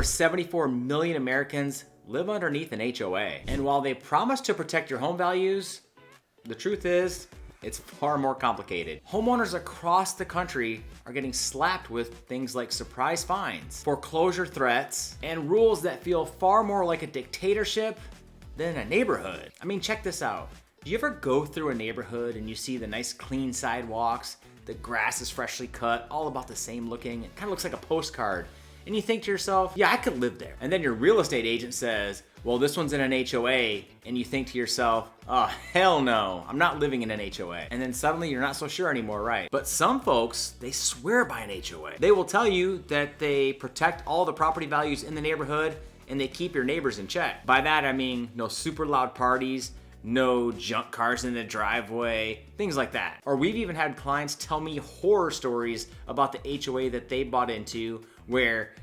Over 74 million Americans live underneath an HOA. And while they promise to protect your home values, the truth is, it's far more complicated. Homeowners across the country are getting slapped with things like surprise fines, foreclosure threats, and rules that feel far more like a dictatorship than a neighborhood. I mean, check this out. Do you ever go through a neighborhood and you see the nice clean sidewalks, the grass is freshly cut, all about the same looking, it kind of looks like a postcard, and you think to yourself, yeah, I could live there. And then your real estate agent says, well, this one's in an HOA, and you think to yourself, oh, hell no, I'm not living in an HOA. And then suddenly you're not so sure anymore, right? But some folks, they swear by an HOA. They will tell you that they protect all the property values in the neighborhood and they keep your neighbors in check. By that, I mean no super loud parties, no junk cars in the driveway, things like that. Or we've even had clients tell me horror stories about the HOA that they bought into where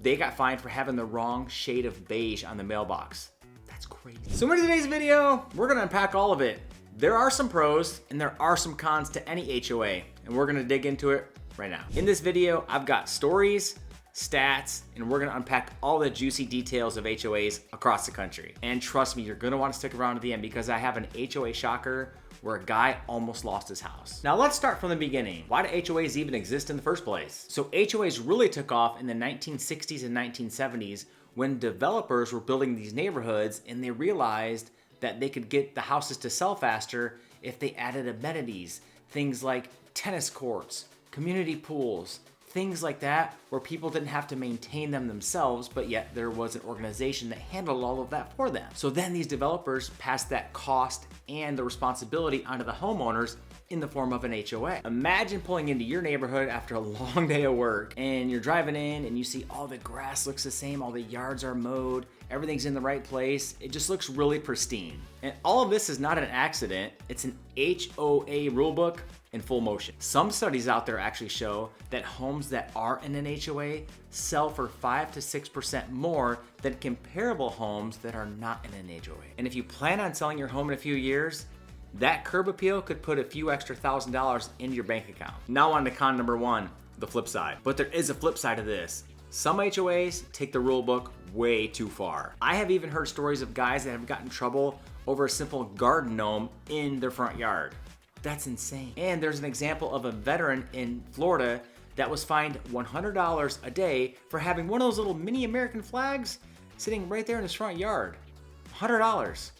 they got fined for having the wrong shade of beige on the mailbox. That's crazy. So in today's video, we're gonna unpack all of it. There are some pros and there are some cons to any HOA, and we're gonna dig into it right now. In this video, I've got stories, stats, and we're gonna unpack all the juicy details of HOAs across the country. And trust me, you're gonna wanna stick around to the end because I have an HOA shocker where a guy almost lost his house. Now let's start from the beginning. Why do HOAs even exist in the first place? So HOAs really took off in the 1960s and 1970s when developers were building these neighborhoods and they realized that they could get the houses to sell faster if they added amenities, things like tennis courts, community pools, things like that, where people didn't have to maintain them themselves, but yet there was an organization that handled all of that for them. So then these developers passed that cost and the responsibility onto the homeowners in the form of an HOA. Imagine pulling into your neighborhood after a long day of work and you're driving in and you see all the grass looks the same, all the yards are mowed, everything's in the right place. It just looks really pristine. And all of this is not an accident. It's an HOA rulebook in full motion. Some studies out there actually show that homes that are in an HOA sell for 5 to 6% more than comparable homes that are not in an HOA. And if you plan on selling your home in a few years, that curb appeal could put a few extra $1,000s into your bank account. Now on to con number one, the flip side. But there is a flip side to this. Some HOAs take the rule book way too far. I have even heard stories of guys that have gotten in trouble over a simple garden gnome in their front yard. That's insane. And there's an example of a veteran in Florida that was fined $100 a day for having one of those little mini American flags sitting right there in his front yard. $100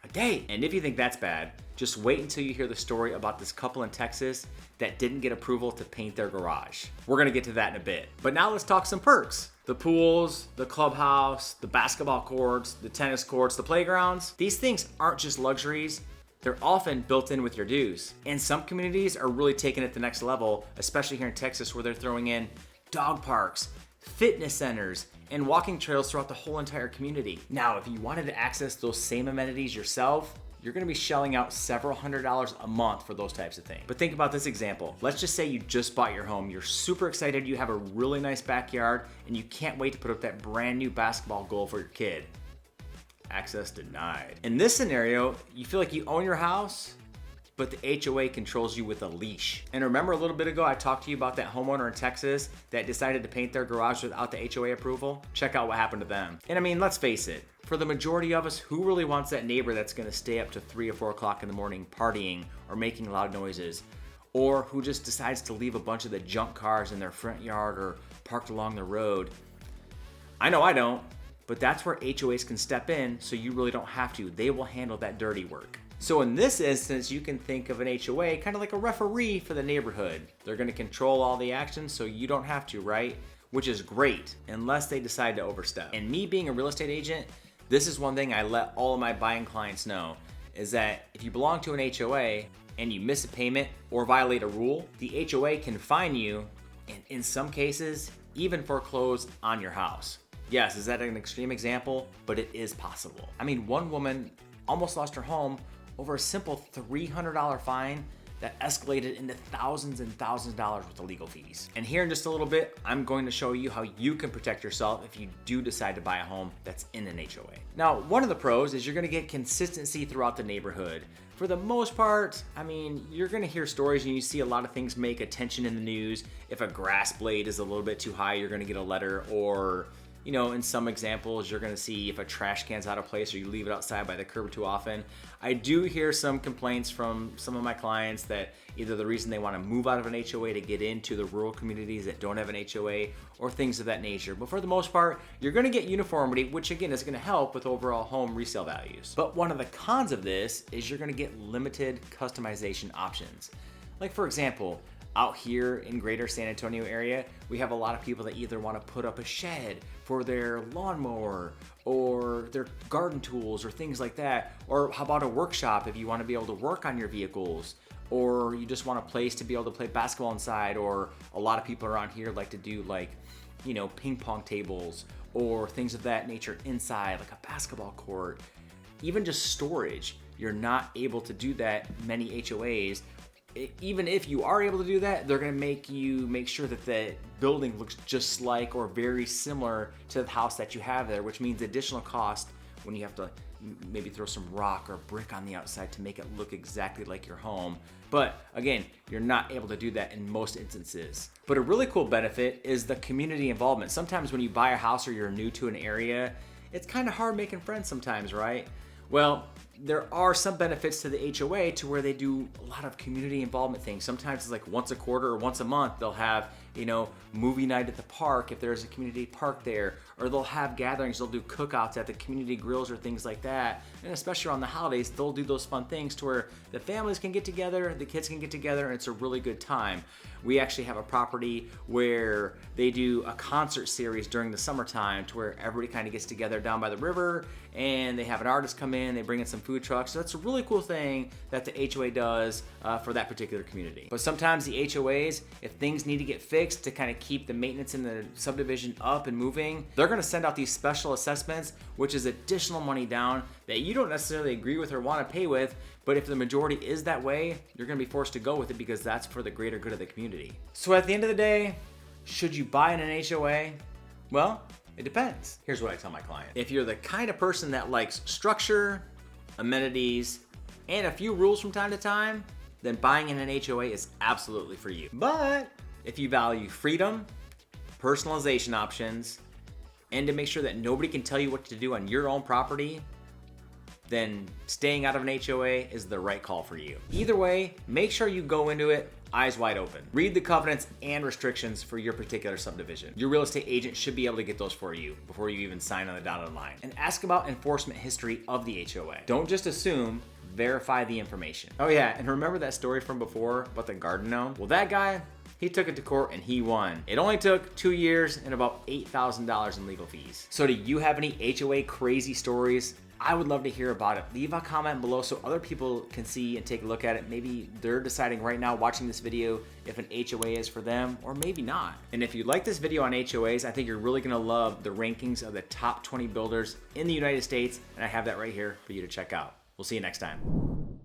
a day. And if you think that's bad, just wait until you hear the story about this couple in Texas that didn't get approval to paint their garage. We're gonna get to that in a bit. But now let's talk some perks. The pools, the clubhouse, the basketball courts, the tennis courts, the playgrounds. These things aren't just luxuries. They're often built in with your dues. And some communities are really taking it to the next level, especially here in Texas where they're throwing in dog parks, fitness centers, and walking trails throughout the whole entire community. Now, if you wanted to access those same amenities yourself, you're gonna be shelling out several $100s a month for those types of things. But think about this example. Let's just say you just bought your home, you're super excited, you have a really nice backyard, and you can't wait to put up that brand new basketball goal for your kid. Access denied. In this scenario, you feel like you own your house, but the HOA controls you with a leash. And remember a little bit ago, I talked to you about that homeowner in Texas that decided to paint their garage without the HOA approval? Check out what happened to them. And I mean, let's face it, for the majority of us, who really wants that neighbor that's gonna stay up to 3 or 4 o'clock in the morning partying or making loud noises? Or who just decides to leave a bunch of the junk cars in their front yard or parked along the road? I know I don't. But that's where HOAs can step in, so you really don't have to. They will handle that dirty work. So in this instance, you can think of an HOA kind of like a referee for the neighborhood. They're gonna control all the actions, so you don't have to, right? Which is great, unless they decide to overstep. And me being a real estate agent, this is one thing I let all of my buying clients know, is that if you belong to an HOA and you miss a payment or violate a rule, the HOA can fine you, and in some cases, even foreclose on your house. Yes, is that an extreme example? But it is possible. I mean, one woman almost lost her home over a simple $300 fine that escalated into thousands and thousands of dollars with the legal fees. And here in just a little bit, I'm going to show you how you can protect yourself if you do decide to buy a home that's in an HOA. Now, one of the pros is you're gonna get consistency throughout the neighborhood. For the most part, I mean, you're gonna hear stories and you see a lot of things make attention in the news. If a grass blade is a little bit too high, you're gonna get a letter, or You know, in some examples, you're gonna see if a trash can's out of place or you leave it outside by the curb too often. I do hear some complaints from some of my clients that either the reason they wanna move out of an HOA to get into the rural communities that don't have an HOA or things of that nature. But for the most part, you're gonna get uniformity, which again is gonna help with overall home resale values. But one of the cons of this is you're gonna get limited customization options. Like for example, out here in greater San Antonio area, we have a lot of people that either want to put up a shed for their lawnmower or their garden tools or things like that. Or how about a workshop if you want to be able to work on your vehicles, or you just want a place to be able to play basketball inside, or a lot of people around here like to do like, you know, ping pong tables or things of that nature inside, like a basketball court. Even just storage, you're not able to do that many HOAs. Even if you are able to do that, they're gonna make you make sure that the building looks just like or very similar to the house that you have there, which means additional cost when you have to maybe throw some rock or brick on the outside to make it look exactly like your home. But again, you're not able to do that in most instances. But a really cool benefit is the community involvement. Sometimes when you buy a house or you're new to an area, it's kind of hard making friends sometimes, right? Well, there are some benefits to the HOA to where they do a lot of community involvement things. Sometimes it's like once a quarter or once a month, they'll have, you know, movie night at the park if there's a community park there, or they'll have gatherings, they'll do cookouts at the community grills or things like that. And especially around the holidays, they'll do those fun things to where the families can get together, the kids can get together, and it's a really good time. We actually have a property where they do a concert series during the summertime to where everybody kind of gets together down by the river and they have an artist come in, they bring in some food trucks. So that's a really cool thing that the HOA does for that particular community. But sometimes the HOAs, if things need to get fixed to kind of keep the maintenance in the subdivision up and moving, they're gonna send out these special assessments, which is additional money down that you don't necessarily agree with or want to pay with, but if the majority is that way, you're gonna be forced to go with it because that's for the greater good of the community. So at the end of the day, should you buy in an HOA? Well, it depends. Here's what I tell my client. If you're the kind of person that likes structure, amenities, and a few rules from time to time, then buying in an HOA is absolutely for you. But if you value freedom, personalization options, and to make sure that nobody can tell you what to do on your own property, then staying out of an HOA is the right call for you. Either way, make sure you go into it eyes wide open. Read the covenants and restrictions for your particular subdivision. Your real estate agent should be able to get those for you before you even sign on the dotted line. And ask about enforcement history of the HOA. Don't just assume, verify the information. Oh yeah, and remember that story from before about the garden gnome? Well, that guy, he took it to court and he won. It only took 2 years and about $8,000 in legal fees. So do you have any HOA crazy stories? I would love to hear about it. Leave a comment below so other people can see and take a look at it. Maybe they're deciding right now watching this video if an HOA is for them, or maybe not. And if you like this video on HOAs, I think you're really gonna love the rankings of the top 20 builders in the United States, and I have that right here for you to check out. We'll see you next time.